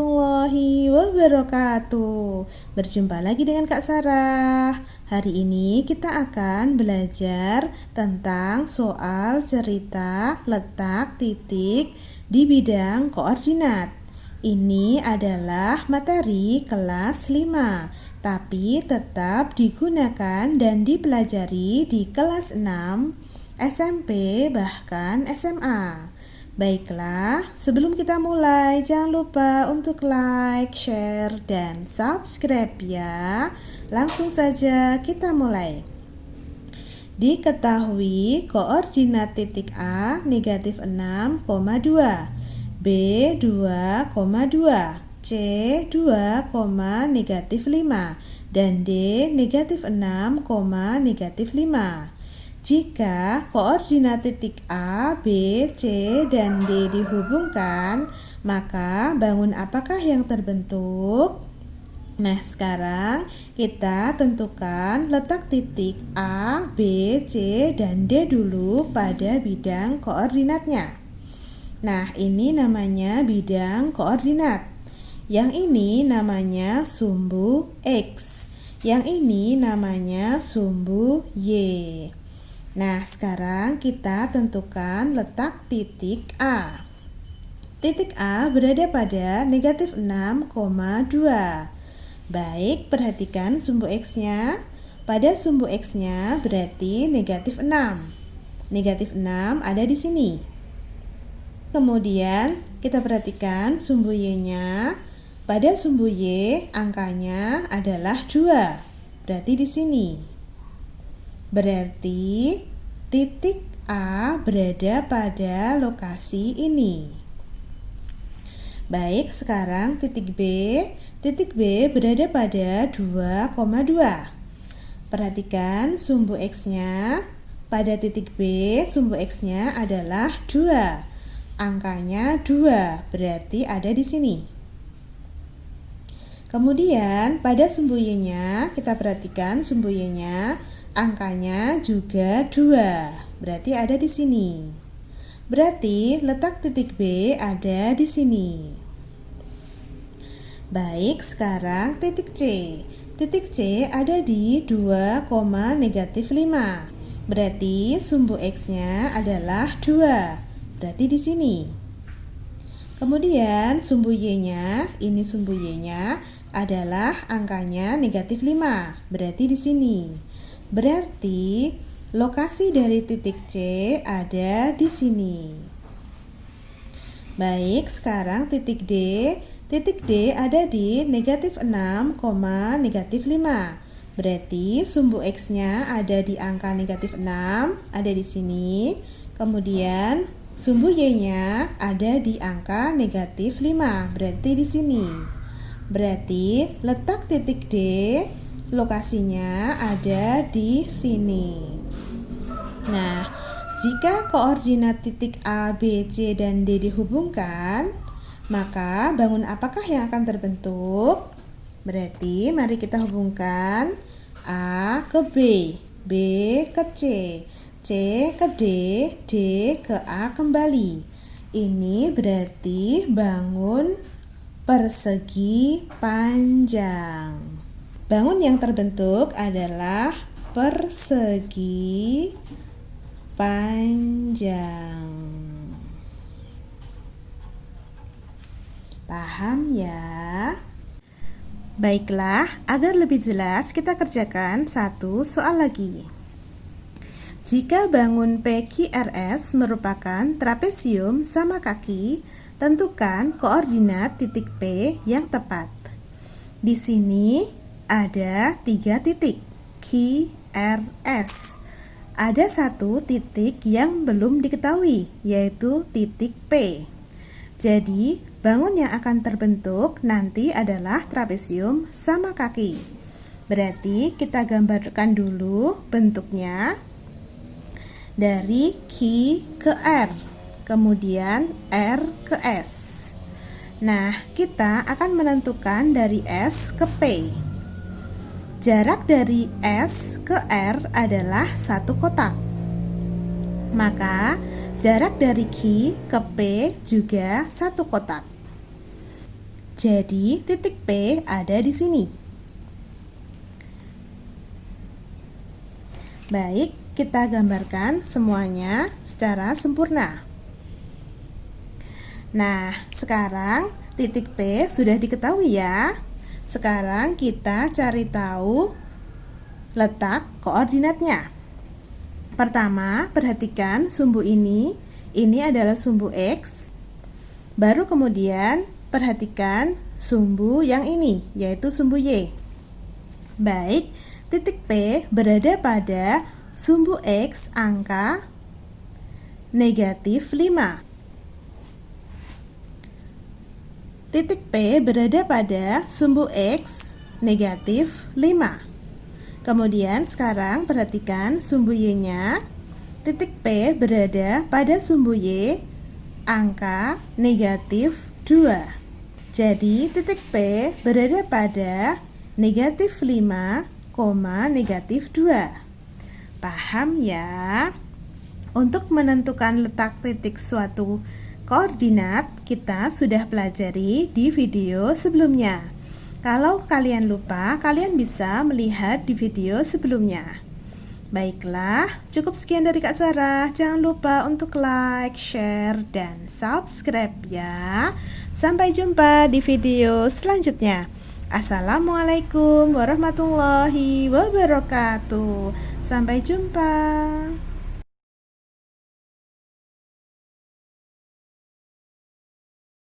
warahmatullahi wabarakatuh. Berjumpa lagi dengan Kak Sarah. Hari ini kita akan belajar tentang soal cerita letak titik di bidang koordinat. Ini adalah materi kelas 5, tapi tetap digunakan dan dipelajari di kelas 6, SMP bahkan SMA. Baiklah, sebelum kita mulai, jangan lupa untuk like, share, dan subscribe ya. Langsung saja kita mulai. Diketahui koordinat titik A negatif 6,2, B 2,2, C 2, negatif 5, dan D negatif 6, negatif 5. Jika koordinat titik A, B, C, dan D dihubungkan, maka bangun apakah yang terbentuk? Nah, sekarang kita tentukan letak titik A, B, C, dan D dulu pada bidang koordinatnya. Nah, ini namanya bidang koordinat. Yang ini namanya sumbu X. Yang ini namanya sumbu Y. Nah, sekarang kita tentukan letak titik A. Titik A berada pada negatif 6,2. Baik, perhatikan sumbu X-nya. Pada sumbu X-nya berarti negatif 6. Negatif 6 ada di sini. Kemudian kita perhatikan sumbu Y-nya. Pada sumbu Y angkanya adalah 2. Berarti di sini. Berarti titik A berada pada lokasi ini. Baik, sekarang titik B. Titik B berada pada 2,2. Perhatikan sumbu X-nya. Pada titik B, sumbu X-nya adalah 2. Angkanya 2, berarti ada di sini. Kemudian pada sumbu Y-nya, kita perhatikan sumbu Y-nya. Angkanya juga 2, berarti ada di sini. Berarti letak titik B ada di sini. Baik, sekarang titik C. Titik C ada di 2, negatif 5. Berarti sumbu X-nya adalah 2, berarti di sini. Kemudian sumbu Y-nya, ini sumbu Y-nya adalah angkanya negatif 5, berarti di sini. Berarti lokasi dari titik C ada di sini. Baik, sekarang titik D. Titik D ada di negatif 6, negatif 5. Berarti sumbu X-nya ada di angka negatif 6, ada di sini. Kemudian sumbu Y-nya ada di angka negatif 5, berarti di sini. Berarti letak titik D lokasinya ada di sini. Nah, jika koordinat titik A, B, C, dan D dihubungkan, maka bangun apakah yang akan terbentuk? Berarti mari kita hubungkan A ke B, B ke C, C ke D, D ke A kembali. Ini berarti bangun persegi panjang. Bangun yang terbentuk adalah persegi panjang. Paham ya? Baiklah, agar lebih jelas kita kerjakan satu soal lagi. Jika bangun PQRS merupakan trapesium sama kaki, tentukan koordinat titik P yang tepat. Di sini ada 3 titik QRS. Ada 1 titik yang belum diketahui, yaitu titik P. Jadi, bangun yang akan terbentuk nanti adalah trapesium sama kaki. Berarti kita gambarkan dulu bentuknya dari Q ke R, kemudian R ke S. Nah, kita akan menentukan dari S ke P. Jarak dari S ke R adalah 1 kotak. Maka jarak dari Q ke P juga 1 kotak. Jadi titik P ada di sini. Baik, kita gambarkan semuanya secara sempurna. Nah, sekarang titik P sudah diketahui ya. Sekarang kita cari tahu letak koordinatnya. Pertama, perhatikan sumbu ini adalah sumbu X. Baru kemudian perhatikan sumbu yang ini, yaitu sumbu Y. Baik, titik P berada pada sumbu X angka negatif 5. Titik P berada pada sumbu X negatif 5. Kemudian sekarang perhatikan sumbu Y-nya. Titik P berada pada sumbu Y angka negatif 2. Jadi titik P berada pada negatif 5, negatif 2. Paham ya? Untuk menentukan letak titik suatu koordinat, kita sudah pelajari di video sebelumnya. Kalau kalian lupa, kalian bisa melihat di video sebelumnya. Baiklah, cukup sekian dari Kak Sarah. Jangan lupa untuk like, share, dan subscribe ya. Sampai jumpa di video selanjutnya. Assalamualaikum warahmatullahi wabarakatuh. Sampai jumpa.